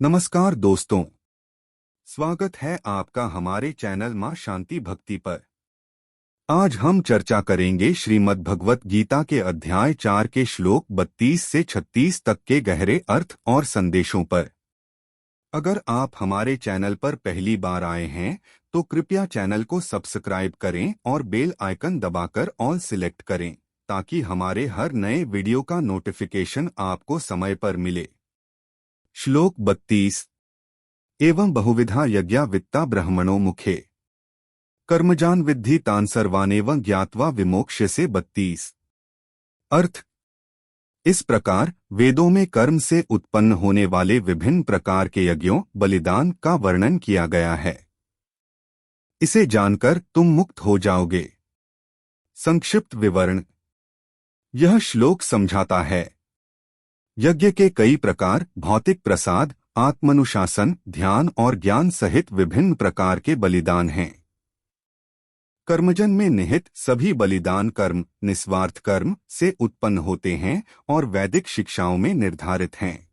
नमस्कार दोस्तों, स्वागत है आपका हमारे चैनल मां शांति भक्ति पर। आज हम चर्चा करेंगे श्रीमद् भगवत गीता के अध्याय 4 के श्लोक 32 से 36 तक के गहरे अर्थ और संदेशों पर। अगर आप हमारे चैनल पर पहली बार आए हैं तो कृपया चैनल को सब्सक्राइब करें और बेल आइकन दबाकर ऑल सिलेक्ट करें ताकि हमारे हर नए वीडियो का नोटिफिकेशन आपको समय पर मिले। श्लोक 32। एवं बहुविधा यज्ञा वित्ता ब्रह्मणो मुखे कर्मजान विद्धि तान सर्वानेवं ज्ञात्वा विमोक्ष्यसे। 32। अर्थ। इस प्रकार वेदों में कर्म से उत्पन्न होने वाले विभिन्न प्रकार के यज्ञों बलिदान का वर्णन किया गया है। इसे जानकर तुम मुक्त हो जाओगे। संक्षिप्त विवरण। यह श्लोक समझाता है यज्ञ के कई प्रकार भौतिक प्रसाद, आत्मनुशासन, ध्यान और ज्ञान सहित विभिन्न प्रकार के बलिदान हैं। कर्मजन में निहित सभी बलिदान कर्म निस्वार्थ कर्म से उत्पन्न होते हैं और वैदिक शिक्षाओं में निर्धारित हैं।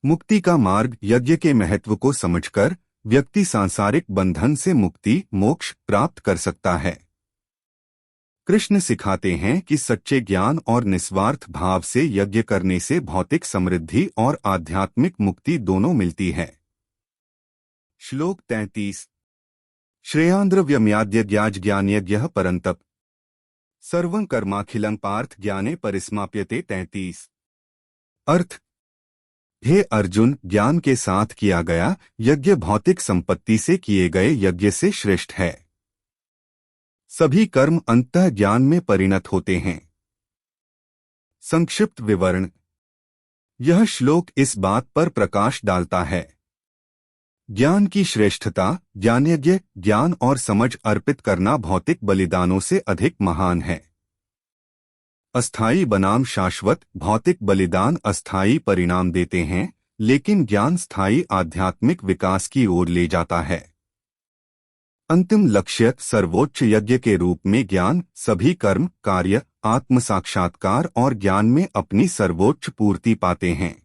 मुक्ति का मार्ग यज्ञ के महत्व को समझकर व्यक्ति सांसारिक बंधन से मुक्ति मोक्ष प्राप्त कर सकता है। कृष्ण सिखाते हैं कि सच्चे ज्ञान और निस्वार्थ भाव से यज्ञ करने से भौतिक समृद्धि और आध्यात्मिक मुक्ति दोनों मिलती है। श्लोक 33। श्रेयांद्रव्यम्याद्य ज्ञानयज्ञः परन्तप सर्वं कर्माखिलं पार्थ ज्ञाने परिसमाप्यते। 33। अर्थ। हे अर्जुन, ज्ञान के साथ किया गया यज्ञ भौतिक संपत्ति से किए गए यज्ञ से श्रेष्ठ है। सभी कर्म अंतः ज्ञान में परिणत होते हैं। संक्षिप्त विवरण। यह श्लोक इस बात पर प्रकाश डालता है ज्ञान की श्रेष्ठता, ज्ञानयज्ञ ज्ञान और समझ अर्पित करना भौतिक बलिदानों से अधिक महान है। अस्थायी बनाम शाश्वत। भौतिक बलिदान अस्थायी परिणाम देते हैं, लेकिन ज्ञान स्थायी आध्यात्मिक विकास की ओर ले जाता है। अंतिम लक्ष्य सर्वोच्च यज्ञ के रूप में ज्ञान सभी कर्म कार्य आत्म साक्षात्कार और ज्ञान में अपनी सर्वोच्च पूर्ति पाते हैं।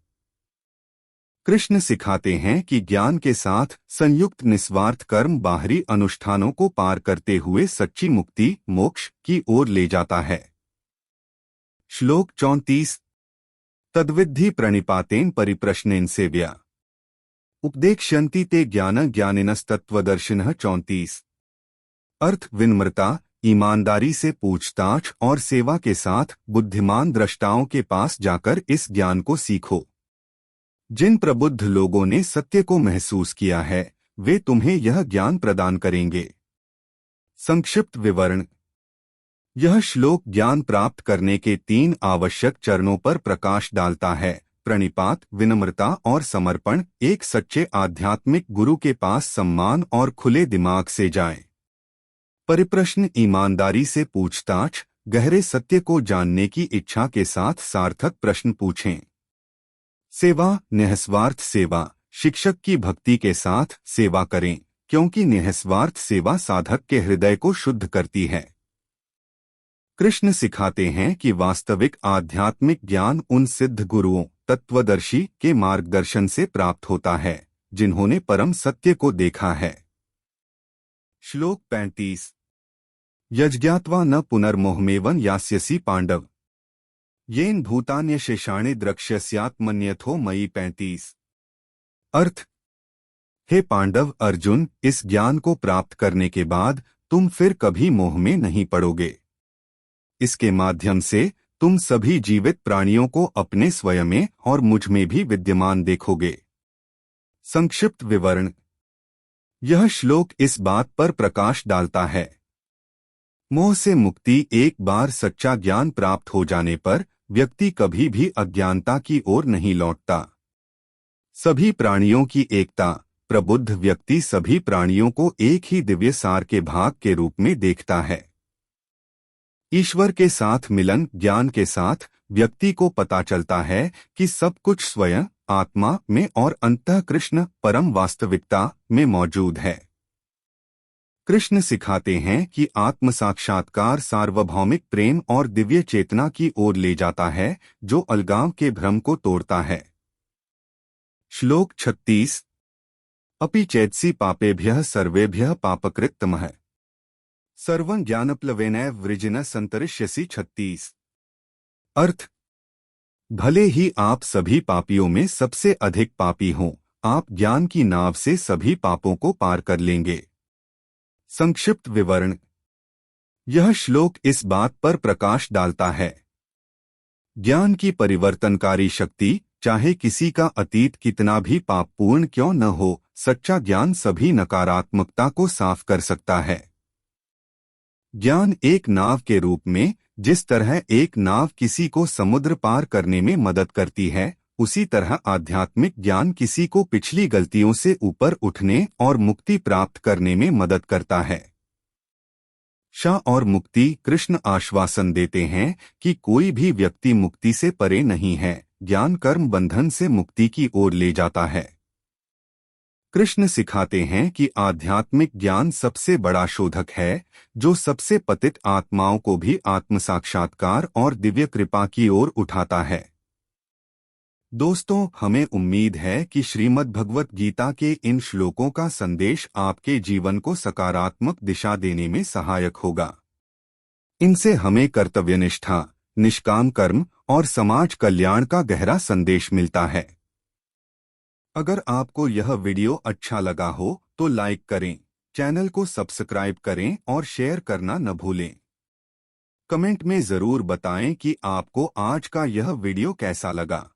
कृष्ण सिखाते हैं कि ज्ञान के साथ संयुक्त निस्वार्थ कर्म बाहरी अनुष्ठानों को पार करते हुए सच्ची मुक्ति मोक्ष की ओर ले जाता है। श्लोक 34। तद्विद्धि प्रणिपातेन परिप्रश्नेन सेव्या उपदेक्ष्यन्ति ते ज्ञान ज्ञानिनस्तत्वदर्शिनः। 34। अर्थ। विनम्रता ईमानदारी से पूछताछ और सेवा के साथ बुद्धिमान दृष्टाओं के पास जाकर इस ज्ञान को सीखो। जिन प्रबुद्ध लोगों ने सत्य को महसूस किया है वे तुम्हें यह ज्ञान प्रदान करेंगे। संक्षिप्त विवरण। यह श्लोक ज्ञान प्राप्त करने के 3 आवश्यक चरणों पर प्रकाश डालता है। प्रणिपात विनम्रता और समर्पण। एक सच्चे आध्यात्मिक गुरु के पास सम्मान और खुले दिमाग से जाएं। परिप्रश्न ईमानदारी से पूछताछ गहरे सत्य को जानने की इच्छा के साथ सार्थक प्रश्न पूछें। सेवा निःस्वार्थ सेवा शिक्षक की भक्ति के साथ सेवा करें, क्योंकि निःस्वार्थ सेवा साधक के हृदय को शुद्ध करती है। कृष्ण सिखाते हैं कि वास्तविक आध्यात्मिक ज्ञान उन सिद्ध गुरुओं तत्वदर्शी के मार्गदर्शन से प्राप्त होता है जिन्होंने परम सत्य को देखा है। श्लोक 35। यज्ञात्वा न पुनर्मोहमेवं यास्यसि पांडव येन भूतान्यशेषाणि द्रक्ष्यस्यात्मन्यथो मयि। 35। अर्थ। हे पांडव अर्जुन, इस ज्ञान को प्राप्त करने के बाद तुम फिर कभी मोह में नहीं पड़ोगे। इसके माध्यम से तुम सभी जीवित प्राणियों को अपने स्वयं में और मुझ में भी विद्यमान देखोगे। संक्षिप्त विवरण। यह श्लोक इस बात पर प्रकाश डालता है मोह से मुक्ति। एक बार सच्चा ज्ञान प्राप्त हो जाने पर व्यक्ति कभी भी अज्ञानता की ओर नहीं लौटता। सभी प्राणियों की एकता। प्रबुद्ध व्यक्ति सभी प्राणियों को एक ही दिव्य सार के भाग के रूप में देखता है। ईश्वर के साथ मिलन ज्ञान के साथ व्यक्ति को पता चलता है कि सब कुछ स्वयं आत्मा में और अंतः कृष्ण परम वास्तविकता में मौजूद है। कृष्ण सिखाते हैं कि आत्म साक्षात्कार सार्वभौमिक प्रेम और दिव्य चेतना की ओर ले जाता है जो अलगाव के भ्रम को तोड़ता है। श्लोक 36। अपि चेत्सि पापेभ्यः सर्वेभ्यः पापकृत्तमः सर्वं ज्ञानप्लवेनैव वृजिनः संतरिष्यसि। 36। अर्थ, भले ही आप सभी पापियों में सबसे अधिक पापी हों, आप ज्ञान की नाव से सभी पापों को पार कर लेंगे। संक्षिप्त विवरण। यह श्लोक इस बात पर प्रकाश डालता है, ज्ञान की परिवर्तनकारी शक्ति, चाहे किसी का अतीत कितना भी पापपूर्ण क्यों न हो, सच्चा ज्ञान सभी नकारात्मकता को साफ कर सकता है। ज्ञान एक नाव के रूप में, जिस तरह एक नाव किसी को समुद्र पार करने में मदद करती है, उसी तरह आध्यात्मिक ज्ञान किसी को पिछली गलतियों से ऊपर उठने और मुक्ति प्राप्त करने में मदद करता है। शाह और मुक्ति कृष्ण आश्वासन देते हैं कि कोई भी व्यक्ति मुक्ति से परे नहीं है, ज्ञान कर्म बंधन से मुक्ति की ओर ले जाता है। कृष्ण सिखाते हैं कि आध्यात्मिक ज्ञान सबसे बड़ा शोधक है, जो सबसे पतित आत्माओं को भी आत्म साक्षात्कार और दिव्य कृपा की ओर उठाता है। दोस्तों, हमें उम्मीद है कि श्रीमद् भगवत गीता के इन श्लोकों का संदेश आपके जीवन को सकारात्मक दिशा देने में सहायक होगा। इनसे हमें कर्तव्यनिष्ठा, निष्काम कर्म और समाज कल्याण का गहरा संदेश मिलता है। अगर आपको यह वीडियो अच्छा लगा हो तो लाइक करें, चैनल को सब्सक्राइब करें और शेयर करना न भूलें। कमेंट में जरूर बताएं कि आपको आज का यह वीडियो कैसा लगा।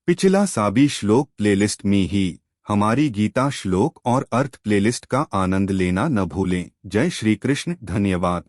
पिछला सभी श्लोक प्लेलिस्ट में ही हमारी गीता श्लोक और अर्थ प्लेलिस्ट का आनंद लेना न भूलें। जय श्री कृष्ण। धन्यवाद।